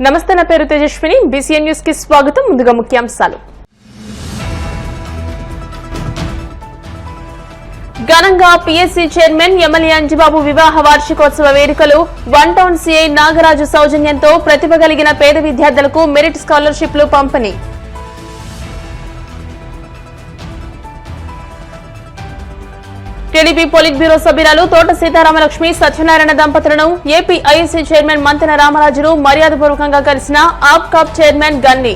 నమస్తే, నా పేరు తేజస్విని. బీసీఎన్ న్యూస్ కి స్వాగతం. ముందుగా ముఖ్యాంశాలు. ఘనంగా పీఎస్సీ చైర్మన్ ఎమ్మెల్యే అంజిబాబు వివాహ వార్షికోత్సవ వేడుకలు. వన్ టౌన్ సీఐ నాగరాజు సౌజన్యంతో ప్రతిభ కలిగిన పేద విద్యార్థులకు మెరిట్ స్కాలర్షిప్లు పంపిణీ. టీడీపీ పొలిట్ బ్యూరో సభ్యురాలు తోట సీతారామలక్ష్మి సత్యనారాయణ దంపతులను ఏపీ ఐఎస్సీ చైర్మన్ మంతెన రామరాజును మర్యాదపూర్వకంగా కలిసిన ఆప్కాప్ చైర్మన్ గన్ని.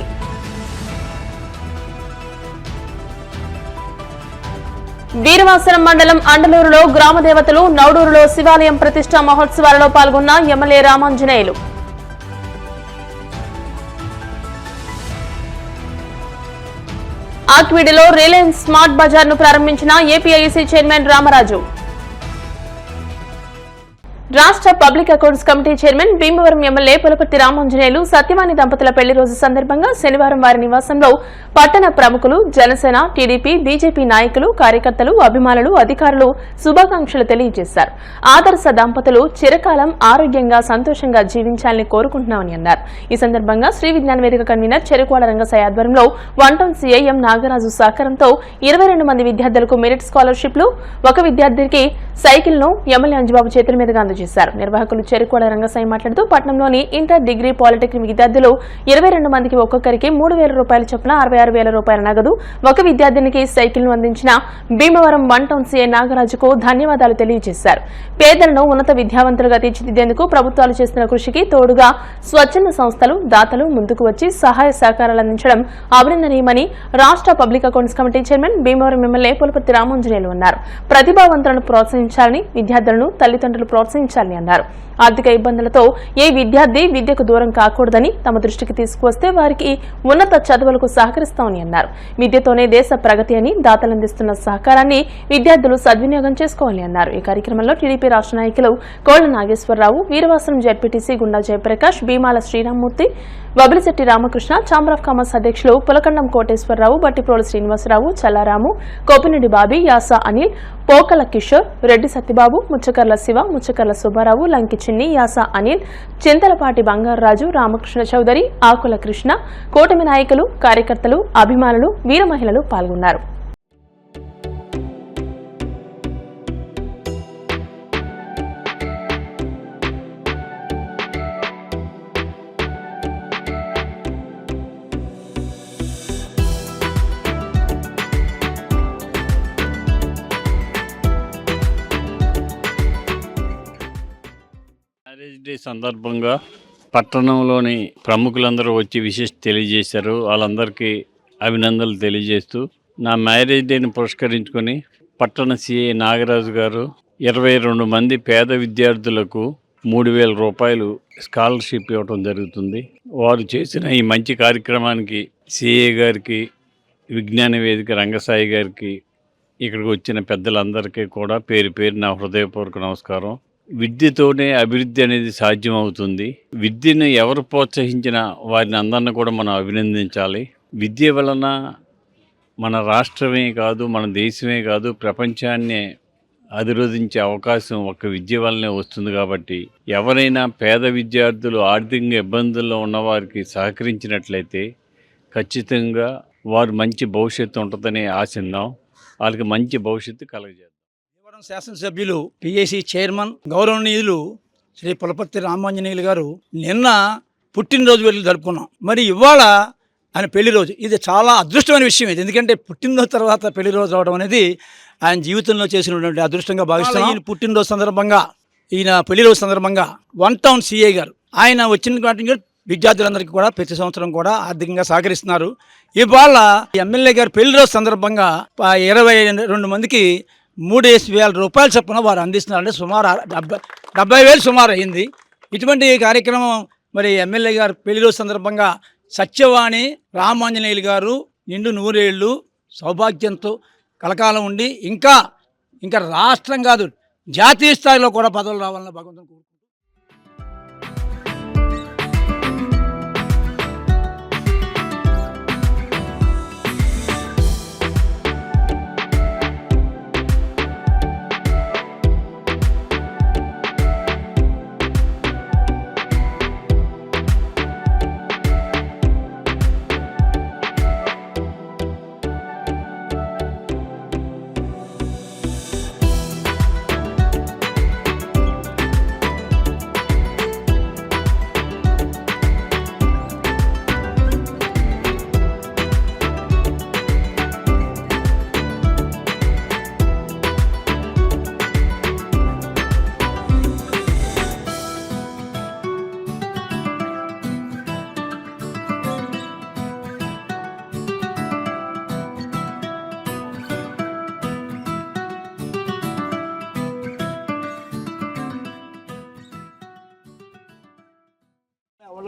వీరవాసనం మండలం అండలూరులో గ్రామ దేవతలు, నౌడూరులో శివాలయం ప్రతిష్ఠా మహోత్సవాలలో పాల్గొన్న ఎమ్మెల్యే రామాంజనేయులు. ఆక్విడిలో రిలయన్స్ స్మార్ట్ బజార్ ను ప్రారంభించిన ఏపీ ఐఎస్సీ చైర్మన్ రామరాజు. రాష్ట్ర public accounts committee chairman Bhimavaram MLA Pulaparthi Ramanjaneyulu Satyavani దంపతుల పెళ్లి రోజు సందర్భంగా శనివారం వారి నివాసంలో పట్టణ ప్రముఖులు, జనసేన, టీడీపీ, బీజేపీ నాయకులు, కార్యకర్తలు, అభిమానులు, అధికారులు శుభాకాంక్షలు తెలియజేశారు. ఆదర్శ దంపతులు చిరకాలం ఆరోగ్యంగా, సంతోషంగా జీవించాలని కోరుకుంటున్నామని అన్నారు. ఈ సందర్భంగా శ్రీ విజ్ఞాన వేదిక కన్వీనర్ చెరుకువాడ రంగసాయి ఆధ్వర్యంలో వన్ టౌన్ సీఐఎం నాగరాజు సహకారంతో 22 మంది విద్యార్థులకు మెరిట్ స్కాలర్షిప్లు, ఒక విద్యార్థికి సైకిల్ ను ఎమ్మెల్యే అంజిబాబు చేతుల మీదుగా అందజేశారు. నిర్వాహకులు చెరుకువాడ రంగసాయి మాట్లాడుతూ పట్టణంలోని ఇంటర్, డిగ్రీ, పాలిటెక్నిక్ విద్యార్థులు 22 మందికి ఒక్కొక్కరికి 3,000 రూపాయల చొప్పున 66,000 రూపాయల నగదు, ఒక విద్యార్థినికి సైకిల్ ను అందించిన భీమవరం వన్ టౌన్ సీఐ నాగరాజుకు ధన్యవాదాలు తెలియజేశారు. పేదలను ఉన్నత విద్యావంతులుగా తీర్చిదిద్దేందుకు ప్రభుత్వాలు చేస్తున్న కృషికి తోడుగా స్వచ్ఛంద సంస్థలు, దాతలు ముందుకు వచ్చి సహాయ సహకారాలు అందించడం అభినందనీయమని రాష్ట్ర public accounts committee chairman Bhimavaram MLA Pulaparthi Ramanjaneyulu అన్నారు. ప్రతిభావంతులను ప్రోత్సహించాలని, విద్యార్థులను తల్లిదండ్రులు ప్రోత్సహించాలని అన్నారు. ఆర్థిక ఇబ్బందులతో ఏ విద్యార్థి విద్యకు దూరం కాకూడదని తమ దృష్టికి తీసుకువస్తే వారికి ఉన్నత చదువులకు సహకరిస్తామని అన్నారు. విద్యతోనే దేశ ప్రగతి అని, దాతలందిస్తున్న సహకారాన్ని విద్యార్థులు సద్వినియోగం చేసుకోవాలని అన్నారు. ఈ కార్యక్రమంలో టీడీపీ రాష్ట్ర నాయకులు కోళ్ల Nageswararao, Veeravasaram ZPTC Gunda Jayaprakash, Bheemala Sriramamurthy, Vabilisetti Ramakrishna, chamber of commerce అధ్యక్షులు పులకండం కోటేశ్వరరావు, బట్టిప్రోలు శ్రీనివాసరావు, చల్లారాము, కోపినెడ్డి బాబీ, యాసా అనిల్, పోకల కిషోర్, రెడ్డి సత్యబాబు, ముచ్చకర్ల శివ, ముచ్చకర్ల సుబ్బారావు, లంకి చిన్ని, యాసా అనిల్, చింతలపాటి బంగారరాజు, రామకృష్ణ చౌదరి, ఆకుల కృష్ణ, కూటమి నాయకులు, కార్యకర్తలు, అభిమానులు, వీర మహిళలు పాల్గొన్నారు. మ్యారేజ్ డే సందర్భంగా పట్టణంలోని ప్రముఖులందరూ వచ్చి విశేష తెలియజేశారు. వాళ్ళందరికీ అభినందనలు తెలియజేస్తూ, నా మ్యారేజ్ డేని పురస్కరించుకొని పట్టణ సిఐ నాగరాజు గారు 22 మంది పేద విద్యార్థులకు 3,000 రూపాయలు స్కాలర్షిప్ ఇవ్వడం జరుగుతుంది. వారు చేసిన ఈ మంచి కార్యక్రమానికి సిఐ గారికి, విజ్ఞాన వేదిక రంగసాయి గారికి, ఇక్కడికి వచ్చిన పెద్దలందరికీ కూడా పేరు పేరు నా హృదయపూర్వక నమస్కారం. విద్యతోనే అభివృద్ధి అనేది సాధ్యమవుతుంది. విద్యను ఎవరు ప్రోత్సహించినా వారిని అందరిని కూడా మనం అభినందించాలి. విద్య వలన మన రాష్ట్రమే కాదు, మన దేశమే కాదు, ప్రపంచాన్నే అధిరోధించే అవకాశం ఒక్క విద్య వల్లనే వస్తుంది. కాబట్టి ఎవరైనా పేద విద్యార్థులు, ఆర్థికంగా ఇబ్బందుల్లో ఉన్నవారికి సహకరించినట్లయితే ఖచ్చితంగా వారు మంచి భవిష్యత్తు ఉంటుందని ఆశిద్దాం. వాళ్ళకి మంచి భవిష్యత్తు కలగజేద్దాం. శాసనసభ్యులు, పిఎస్సీ చైర్మన్, గౌరవనీయులు శ్రీ పులపర్తి రామాంజనేయులు గారు నిన్న పుట్టినరోజు వెళ్ళి జరుపుకున్నాం. మరి ఇవాళ ఆయన పెళ్లి రోజు. ఇది చాలా అదృష్టమైన విషయం. ఇది ఎందుకంటే పుట్టినరోజు తర్వాత పెళ్లి రోజు అవడం అనేది ఆయన జీవితంలో చేసినటువంటి అదృష్టంగా భావిస్తున్నాం. ఈయన పుట్టినరోజు సందర్భంగా, ఈయన పెళ్లి రోజు సందర్భంగా వన్ టౌన్ సిఐ గారు ఆయన వచ్చిన విద్యార్థులందరికీ కూడా ప్రతి సంవత్సరం కూడా ఆర్థికంగా సహకరిస్తున్నారు. ఇవాళ ఎమ్మెల్యే గారు పెళ్లి రోజు సందర్భంగా 22 మందికి 3,000 రూపాయలు చొప్పున వారు అందిస్తున్నారంటే సుమారు 70,000 సుమారు అయింది. ఇటువంటి కార్యక్రమం మరి ఎమ్మెల్యే గారు పెళ్లి రోజు సందర్భంగా సత్యవాణి రామాంజనేయులు గారు నిండు 100 ఏళ్ళు సౌభాగ్యంతో కలకాలం ఉండి ఇంకా రాష్ట్రం కాదు జాతీయ స్థాయిలో కూడా పదవులు రావాలని భగవంతుని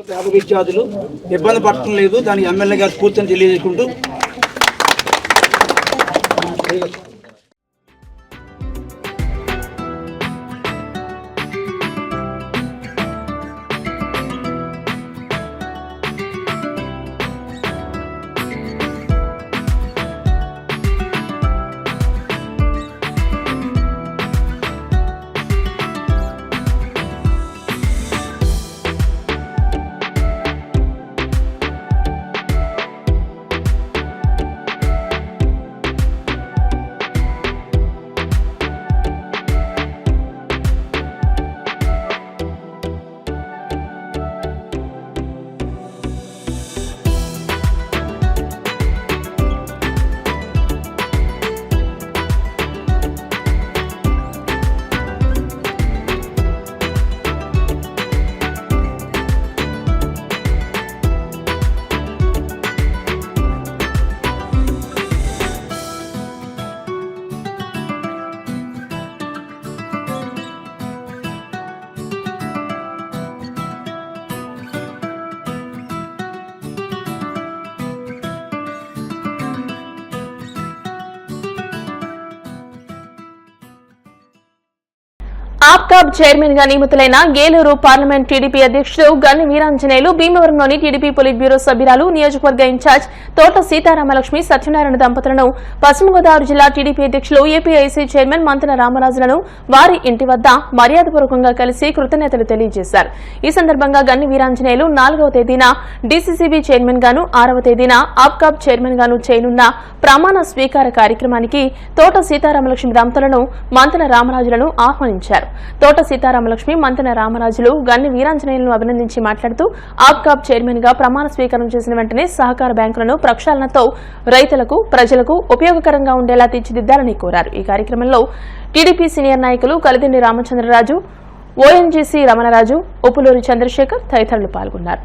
పేద విద్యార్థులు ఇబ్బంది పడటం లేదు. దానికి ఎమ్మెల్యే గారు పూర్తిని తెలియజేసుకుంటూ ఆప్కాబ్ చైర్మన్ గా నియమితులైన గేలూరు పార్లమెంట్ టీడీపీ అధ్యక్షుడు గన్ని వీరాంజనేయులు భీమవరంలోని టీడీపీ పొలిట్ బ్యూరో సభ్యురాలు నియోజకవర్గ ఇన్ఛార్జ్ తోట సీతారామలక్ష్మి సత్యనారాయణ దంపతులను పశ్చిమ గోదావరి జిల్లా టీడీపీ అధ్యక్షులు ఏపీఐసీ చైర్మన్ మంతెన రామరాజులను వారి ఇంటి వద్ద మర్యాదపూర్వకంగా కలిసి కృతజ్ఞతలు తెలియజేశారు. ఈ సందర్భంగా గన్ని వీరాంజనేయులు 4వ తేదీన డీసీసీబీ చైర్మన్ గాను 6వ తేదీన ఆప్కాబ్ చైర్మన్ గాను చేయనున్న ప్రమాణ స్వీకార కార్యక్రమానికి తోట సీతారామలక్ష్మి దంపతులను మంతెన రామరాజులను ఆహ్వానించారు. తోట సీతారామలక్ష్మి మంతెన రామరాజులు గన్ని వీరాంజనేయులను అభినందించి మాట్లాడుతూ ఆప్కాబ్ చైర్మన్ గా ప్రమాణ స్వీకారం చేసిన వెంటనే సహకార బ్యాంకులను ప్రక్షాళనతో రైతులకు ప్రజలకు ఉపయోగకరంగా ఉండేలా తీర్చిదిద్దాలని కోరారు. ఈ కార్యక్రమంలో టీడీపీ సీనియర్ నాయకులు కలిదిండి రామచంద్రరాజు, ఓఎన్జీసీ రమణరాజు, ఉప్పులూరి చంద్రశేఖర్ తదితరులు పాల్గొన్నారు.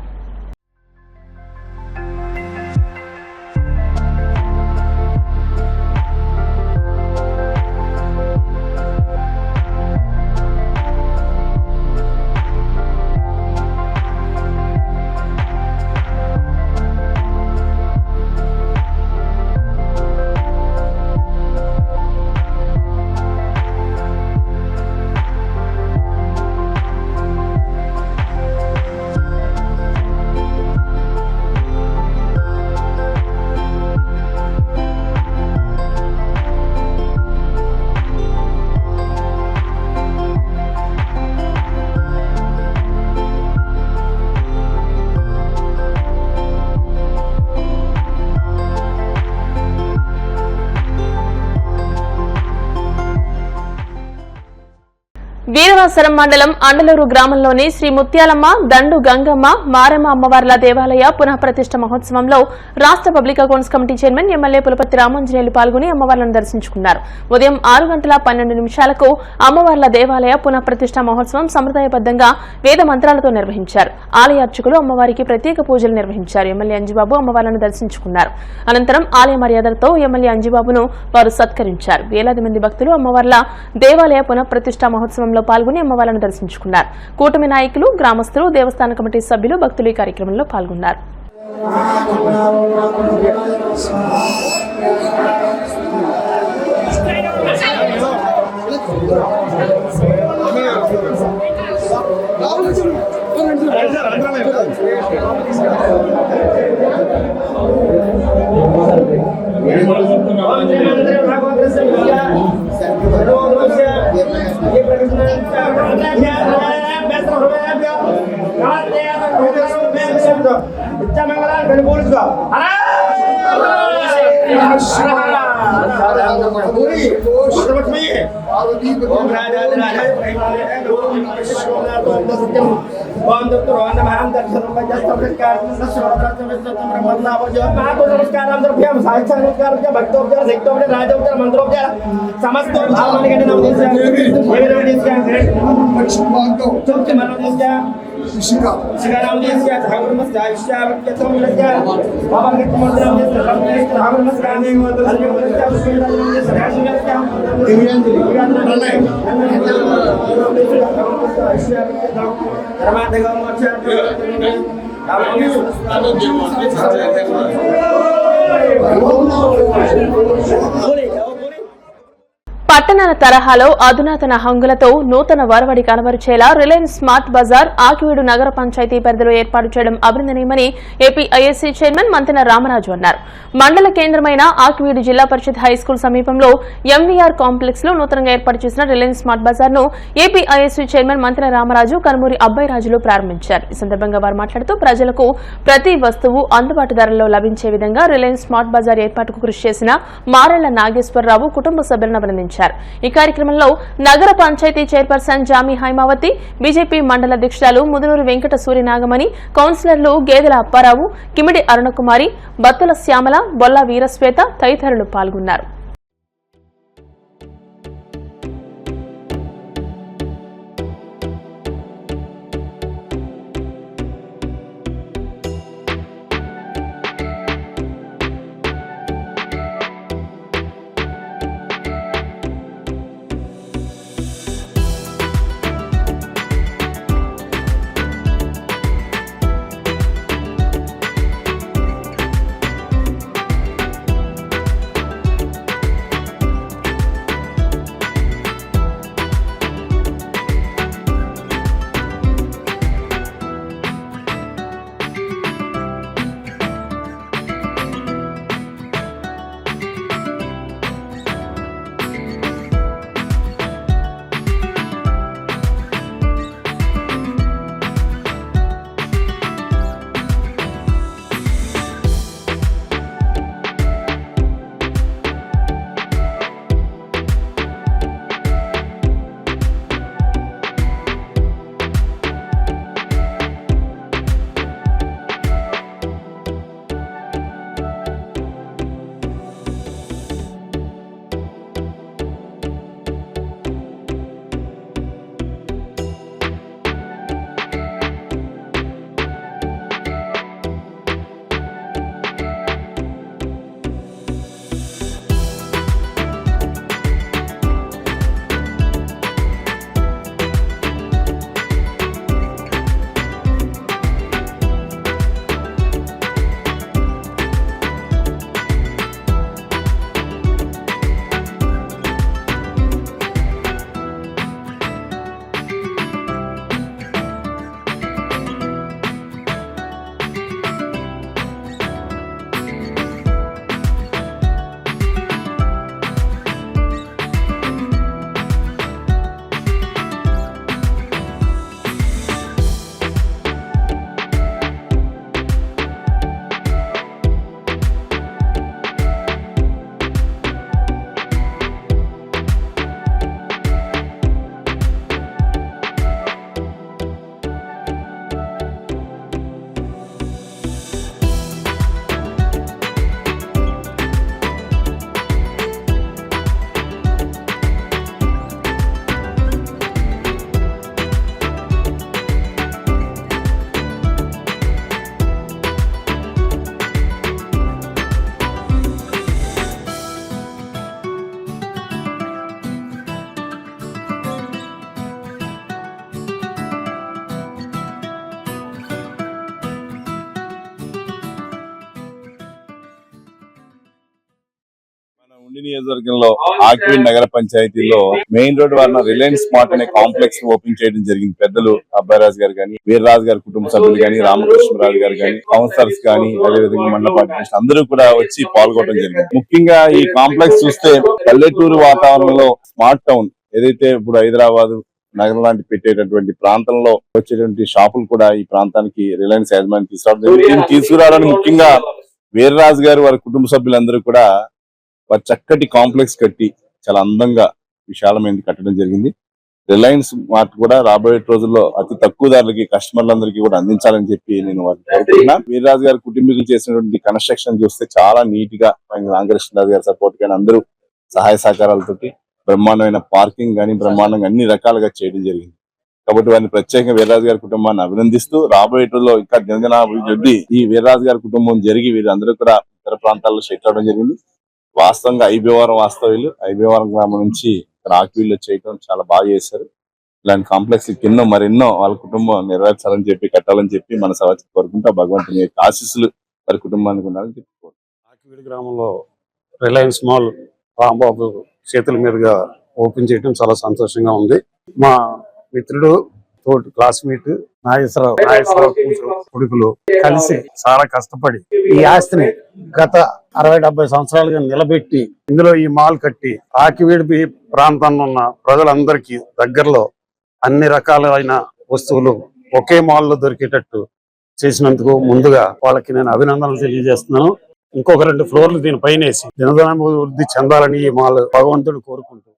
వీరవాసరం మండలం అండలూరు గ్రామంలోని శ్రీ ముత్యాలమ్మ, దండు గంగమ్మ, మారమ్మ అమ్మవార్ల దేవాలయ పునఃప్రతిష్ఠ మహోత్సవంలో రాష్ట్ర public accounts committee chairman MLA Pulaparthi Ramanjaneyulu పాల్గొని అమ్మవార్లను దర్శించుకున్నారు. ఉదయం 6:12 అమ్మవార్ల దేవాలయ పునఃప్రతిష్ఠ మహోత్సవం సంప్రదాయబద్దంగా వేద మంత్రాలతో నిర్వహించారు. ఆలయ అర్చకులు అమ్మవారికి ప్రత్యేక పూజలు నిర్వహించారు. ఎమ్మెల్యే అంజిబాబు అమ్మవార్లను దర్శించుకున్నారు. అనంతరం ఆలయ మర్యాదలతో ఎమ్మెల్యే అంజిబాబును వారు సత్కరించారు. వేలాది మంది భక్తులు అమ్మవార్ల దేవాలయ పునఃప్రతిష్ఠ మహోత్సవంలో పాల్గొని అమ్మవార్లను దర్శించుకున్నారు. కూటమి నాయకులు, గ్రామస్తులు, దేవస్థాన కమిటీ సభ్యులు, భక్తులు ఈ కార్యక్రమంలో పాల్గొన్నారు. పట్టణాల తరహాలో అధునాతన హంగులతో నూతన వరవడి కనబరిచేలా రిలయన్స్ స్మార్ట్ బజార్ ఆకివీడు నగర పంచాయతీ పరిధిలో ఏర్పాటు చేయడం అభినందనీయమని AP ISC chairman Mantena Ramaraju అన్నారు. మండల కేంద్రమైన ఆకివీడు జిల్లా పరిషత్ హైస్కూల్ సమీపంలో ఎంవీఆర్ కాంప్లెక్స్ లో నూతనంగా ఏర్పాటు చేసిన రిలయన్స్ స్మార్ట్ బజార్ ను AP ISC chairman Mantena Ramaraju Kanumuri అబ్బాయిరాజులు ప్రారంభించారు. ఈ సందర్భంగా వారు మాట్లాడుతూ ప్రజలకు ప్రతి వస్తువు అందుబాటు ధరల్లో లభించే విధంగా రిలయన్స్ స్మార్ట్ బజార్ ఏర్పాటుకు కృషి చేసిన మారెళ్ల నాగేశ్వరరావు కుటుంబ సభ్యులను అభినందించారు. ఈ కార్యక్రమంలో నగర పంచాయతీ చైర్పర్సన్ జామి హైమావతి, బీజేపీ మండల అధ్యక్షురాలు ముదునూరు వెంకట సూర్యనాగమణి, కౌన్సిలర్లు గేదెల అప్పారావు, కిమిడి అరుణకుమారి, బత్తుల శ్యామల, బొల్ల వీరశ్వేత తదితరులు పాల్గొన్నారు. ఉండి నియోజకవర్గంలో ఆకివీడు నగర పంచాయతీలో మెయిన్ రోడ్ వలన రిలయన్స్ స్మార్ట్ అనే కాంప్లెక్స్ ఓపెన్ చేయడం జరిగింది. పెద్దలు అబ్బాయిరాజు గారు గాని, వీర్రాజు గారి కుటుంబ సభ్యులు గాని, రామకృష్ణరాజు గారు గాని, కౌన్సిలర్స్ గాని, అదేవిధంగా మండల పార్టీ అందరూ కూడా వచ్చి పాల్గొనడం జరిగింది. ముఖ్యంగా ఈ కాంప్లెక్స్ చూస్తే పల్లెటూరు వాతావరణంలో స్మార్ట్ టౌన్ ఏదైతే ఇప్పుడు హైదరాబాద్ నగరం లాంటి పెట్టేటటువంటి ప్రాంతంలో వచ్చేటువంటి షాపులు కూడా ఈ ప్రాంతానికి రిలయన్స్ యాజమాన్యం తీసుకురావడానికి ముఖ్యంగా వీర్రాజు గారు వారి కుటుంబ సభ్యులందరూ కూడా వారి చక్కటి కాంప్లెక్స్ కట్టి చాలా అందంగా విశాలమైనది కట్టడం జరిగింది. రిలయన్స్ మార్ట్ కూడా రాబోయే రోజుల్లో అతి తక్కువ ధరలకి కస్టమర్లందరికీ కూడా అందించాలని చెప్పి నేను వారికి కోరుకుంటున్నా. వీర్రాజు గారి కుటుంబీకులు చేసినటువంటి కన్స్ట్రక్షన్ చూస్తే చాలా నీట్ గా రామకృష్ణరాజు గారి సపోర్ట్ కానీ అందరూ సహాయ సహకారాలతోటి బ్రహ్మాండమైన పార్కింగ్ కానీ బ్రహ్మాండంగా అన్ని రకాలుగా చేయడం జరిగింది. కాబట్టి వారిని ప్రత్యేకంగా వీర్రాజు గారి కుటుంబాన్ని అభినందిస్తూ రాబోయే రోజుల్లో ఇంకా దినదినాభివృద్ధి ఈ వీర్రాజు గారి కుటుంబం జరిగి వీరందరూ కూడా ఇతర ప్రాంతాల్లో సెటిల్ అవడం జరిగింది. వాస్తవంగా ఐబీవరం వాస్తవ్యులు ఐబీవరం గ్రామం నుంచి ఆకివీడులో చేయడం చాలా బాగా చేశారు. ఇలాంటి కాంప్లెక్స్ కింద మరెన్నో వాళ్ళ కుటుంబం నెరవేర్చాలని చెప్పి కట్టాలని చెప్పి మన సమాజం కోరుకుంటూ భగవంతుని యొక్క ఆశీస్సులు వారి కుటుంబానికి ఉండాలని చెప్పి ఆకివీడు గ్రామంలో రిలయన్స్ మాల్ రాంబాబు చేతుల మీదుగా ఓపెన్ చేయడం చాలా సంతోషంగా ఉంది. మా మిత్రుడు తోటి క్లాస్మేట్ నాగేశ్వరరావు కొడుకులు కలిసి చాలా కష్టపడి ఈ ఆస్తిని గత 60-70 సంవత్సరాలుగా నిలబెట్టి ఇందులో ఈ మాల్ కట్టి ఆకివీడి ప్రాంతంలో ఉన్న ప్రజలందరికీ దగ్గరలో అన్ని రకాలైన వస్తువులు ఒకే మాల్ లో దొరికేటట్టు చేసినందుకు ముందుగా వాళ్ళకి నేను అభినందనలు తెలియజేస్తున్నాను. ఇంకొక 2 ఫ్లోర్లు దీనిపైన వేసి దినదినాభివృద్ధి చెందాలని ఈ మాల్ భగవంతుడు కోరుకుంటూ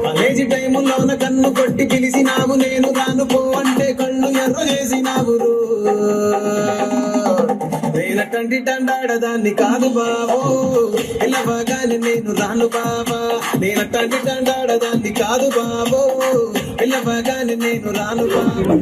కాలేజీ టైములోన కన్ను కొట్టి పిలిచినావు నేను రాను పో అంటే కళ్ళు ఎర్ర చేసినావు నేనటండి టండాడదాన్ని కాదు బాబు పిల్లవగానే నేను రాను బాబా నేనటండి టండాడదాన్ని కాదు బాబు పిల్లవగానే నేను రాను బాబా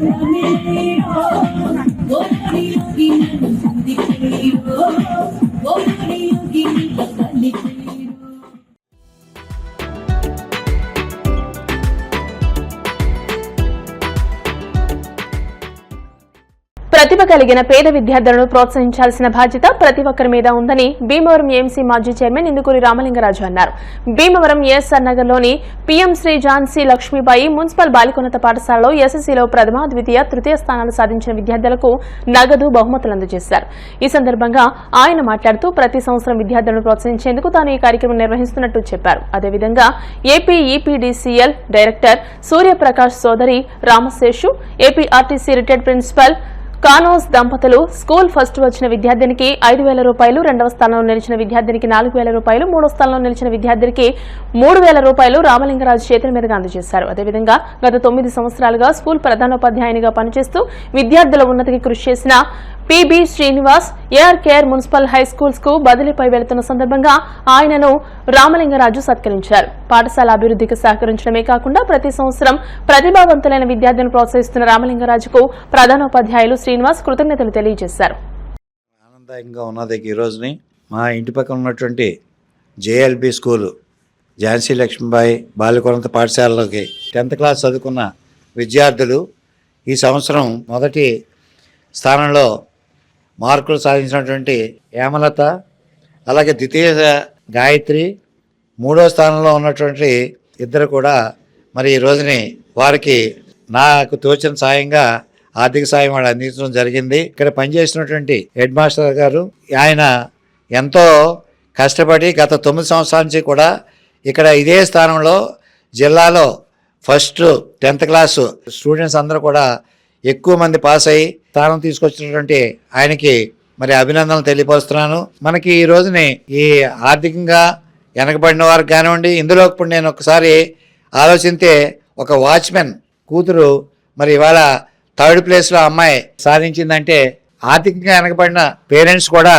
ప్రతిభ కలిగిన పేద విద్యార్థులను ప్రోత్సహించాల్సిన బాధ్యత ప్రతి ఒక్కరి మీద ఉందని భీమవరం ఏఎంసీ మాజీ చైర్మన్ ఇందుకూరి రామలింగరాజు అన్నారు. భీమవరం ఏఎస్ఆర్ నగర్లోని పీఎం శ్రీ ఝాన్సీ లక్ష్మీబాయి మున్సిపల్ బాలికోన్నత పాఠశాలలో ఎస్ఎస్సీలో ప్రథమ, ద్వితీయ, తృతీయ స్థానాలు సాధించిన విద్యార్థులకు నగదు బహుమతులు అందజేశారు. ఈ సందర్భంగా ఆయన మాట్లాడుతూ ప్రతి సంవత్సరం విద్యార్థులను ప్రోత్సహించేందుకు తాను ఈ కార్యక్రమం నిర్వహిస్తున్నట్టు చెప్పారు. అదేవిధంగా ఏపీ ఈపీడీసీఎల్ డైరెక్టర్ సూర్యప్రకాష్ సోదరి Ramaseshu, AP RTC retired principal కానోస్ దంపతులు స్కూల్ ఫస్ట్ వచ్చిన విద్యార్థినికి 5,000 రూపాయలు, 2వ స్థానంలో నిలిచిన విద్యార్థినికి 4,000 రూపాయలు, 3వ స్థానంలో నిలిచిన విద్యార్థికి 3,000 రూపాయలు రామలింగరాజు చేతుల మీదుగా అందజేశారు. అదేవిధంగా గత 9 సంవత్సరాలుగా స్కూల్ ప్రధానోపాధ్యాయునిగా పనిచేస్తూ విద్యార్థుల ఉన్నతికి కృషి చేసిన PB Srinivas ARKR municipal high schools కు బదిలీపై వెళుతున్న సందర్భంగా ఆయనను రామలింగరాజు సత్కరించారు. పాఠశాల అభివృద్ధికి సహకరించడమే కాకుండా ప్రతి సంవత్సరం ప్రతిభావంతులైన విద్యార్థులను ప్రోత్సహిస్తున్న రామలింగరాజుకు ప్రధానోపాధ్యాయులు శ్రీనివాస్ కృతజ్ఞతలు తెలియజేశారు. ఆనందంగా ఉన్నది ఈ రోజుని మా ఇంటి పక్కన ఉన్నటువంటి జేఎల్బి స్కూలు ఝాన్సీ లక్ష్మీబాయి బాలికోన్నత పాఠశాలలోకి 10th క్లాస్ చదువుకున్న విద్యార్థులు ఈ సంవత్సరం మొదటి స్థానంలో మార్కులు సాధించినటువంటి హేమలత, అలాగే ద్వితీయ గాయత్రి, 3వ స్థానంలో ఉన్నటువంటి ఇద్దరు కూడా మరి ఈ రోజుని వారికి నాకు తోచిన సాయంగా ఆర్థిక సాయం వాళ్ళు అందించడం జరిగింది. ఇక్కడ పనిచేసినటువంటి హెడ్ మాస్టర్ గారు ఆయన ఎంతో కష్టపడి గత 9 సంవత్సరాల నుంచి కూడా ఇక్కడ ఇదే స్థానంలో జిల్లాలో ఫస్ట్ 10th క్లాసు స్టూడెంట్స్ అందరూ కూడా ఎక్కువ మంది పాస్ అయ్యి స్థానం తీసుకొచ్చినటువంటి ఆయనకి మరి అభినందనలు తెలియపరుస్తున్నాను. మనకి ఈ రోజుని ఈ ఆర్థికంగా వెనకబడిన వారికి కానివ్వండి, ఇందులో ఇప్పుడు నేను ఒకసారి ఆలోచిస్తే ఒక వాచ్మెన్ కూతురు మరి ఇవాళ 3rd ప్లేస్లో అమ్మాయి సాధించిందంటే ఆర్థికంగా వెనకబడిన పేరెంట్స్ కూడా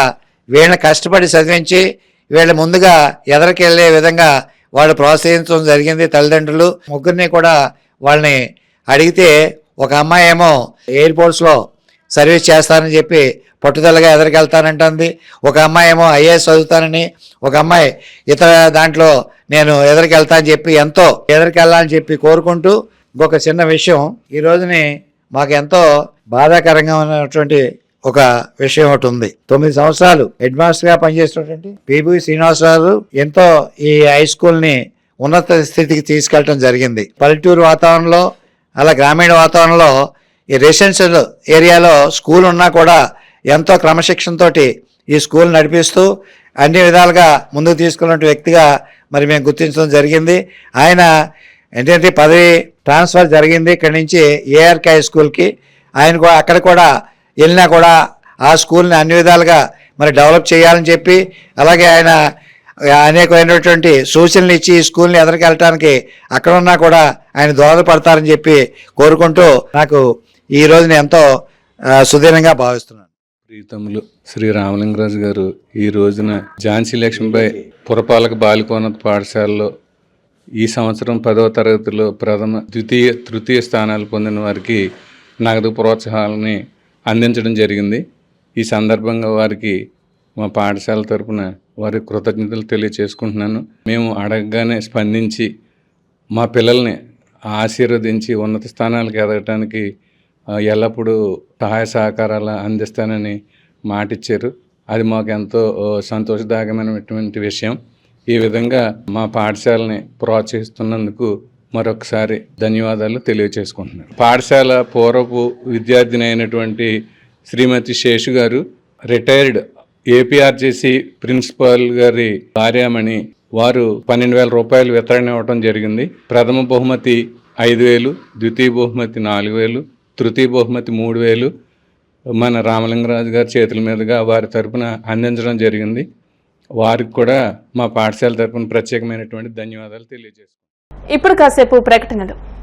వీళ్ళని కష్టపడి చదివించి వీళ్ళ ముందుగా ఎదరికెళ్ళే విధంగా వాళ్ళు ప్రోత్సహించడం జరిగింది. తల్లిదండ్రులు ముగ్గురిని కూడా వాళ్ళని అడిగితే ఒక అమ్మాయి ఏమో ఎయిర్పోర్ట్స్లో సర్వీస్ చేస్తానని చెప్పి పట్టుదలగా ఎదరికెళ్తానంటుంది, ఒక అమ్మాయి ఏమో ఐఏఎస్ చదువుతానని, ఒక అమ్మాయి ఇతర దాంట్లో నేను ఎదరికెళ్తానని చెప్పి ఎంతో ఎదరికెళ్ళాలని చెప్పి కోరుకుంటూ ఇంకొక చిన్న విషయం ఈ రోజుని మాకు ఎంతో బాధాకరంగా ఉన్నటువంటి ఒక విషయం ఒకటి ఉంది. 9 సంవత్సరాలు హెడ్ మాస్టర్గా పనిచేసినటువంటి పిబి శ్రీనివాసరావు ఎంతో ఈ హై స్కూల్ని ఉన్నత స్థితికి తీసుకెళ్ళడం జరిగింది. పల్లెటూరు వాతావరణంలో అలా గ్రామీణ వాతావరణంలో ఈ రెసిడెన్షియల్ ఏరియాలో స్కూల్ ఉన్నా కూడా ఎంతో క్రమశిక్షణతోటి ఈ స్కూల్ నడిపిస్తూ అన్ని విధాలుగా ముందుకు తీసుకున్న వ్యక్తిగా మరి మేము గుర్తించడం జరిగింది. ఆయన ఏంటంటే పదవి ట్రాన్స్ఫర్ జరిగింది ఇక్కడి నుంచి ఏఆర్కే హై స్కూల్కి. ఆయన అక్కడ కూడా వెళ్ళినా కూడా ఆ స్కూల్ని అన్ని విధాలుగా మరి డెవలప్ చేయాలని చెప్పి అలాగే ఆయన అనేకమైనటువంటి సూచనలు ఇచ్చి ఈ స్కూల్ని ఎదరికెళ్ళటానికి అక్కడ ఉన్నా కూడా ఆయన దోహదపడతారని చెప్పి కోరుకుంటూ నాకు ఈ రోజుని ఎంతో సుదీర్ఘంగా భావిస్తున్నాను. ప్రీతములు శ్రీ రామలింగరాజు గారు ఈ రోజున ఝాన్సీ లక్ష్మీబాయి పురపాలక బాలికోన్నత పాఠశాలలో ఈ సంవత్సరం 10వ తరగతిలో ప్రథమ, ద్వితీయ, తృతీయ స్థానాలు పొందిన వారికి నగదు ప్రోత్సాహాలని అందించడం జరిగింది. ఈ సందర్భంగా వారికి మా పాఠశాల తరపున వారి కృతజ్ఞతలు తెలియచేసుకుంటున్నాను. మేము అడగగానే స్పందించి మా పిల్లల్ని ఆశీర్వదించి ఉన్నత స్థానాలకు ఎదగటానికి ఎల్లప్పుడూ సహాయ సహకారాలు అందిస్తానని మాటిచ్చారు. అది మాకు ఎంతో సంతోషదాయకమైనటువంటి విషయం. ఈ విధంగా మా పాఠశాలని ప్రోత్సహిస్తున్నందుకు మరొకసారి ధన్యవాదాలు తెలియచేసుకుంటున్నాను. పాఠశాల పూర్వపు విద్యార్థిని అయినటువంటి శ్రీమతి శేషు గారు రిటైర్డ్ ఏపీఆర్జేసీ ప్రిన్సిపాల్ గారి భార్యామణి వారు 12,000 రూపాయలు వితరణ ఇవ్వడం జరిగింది. ప్రథమ బహుమతి 5,000, ద్వితీయ బహుమతి 4,000, తృతీయ బహుమతి 3,000 మన రామలింగరాజు గారి చేతుల మీదుగా వారి తరపున అందించడం జరిగింది. వారికి కూడా మా పాఠశాల తరపున ప్రత్యేకమైనటువంటి ధన్యవాదాలు తెలియజేస్తున్నాను. ఇప్పుడు కాసేపు ప్రకటనలు.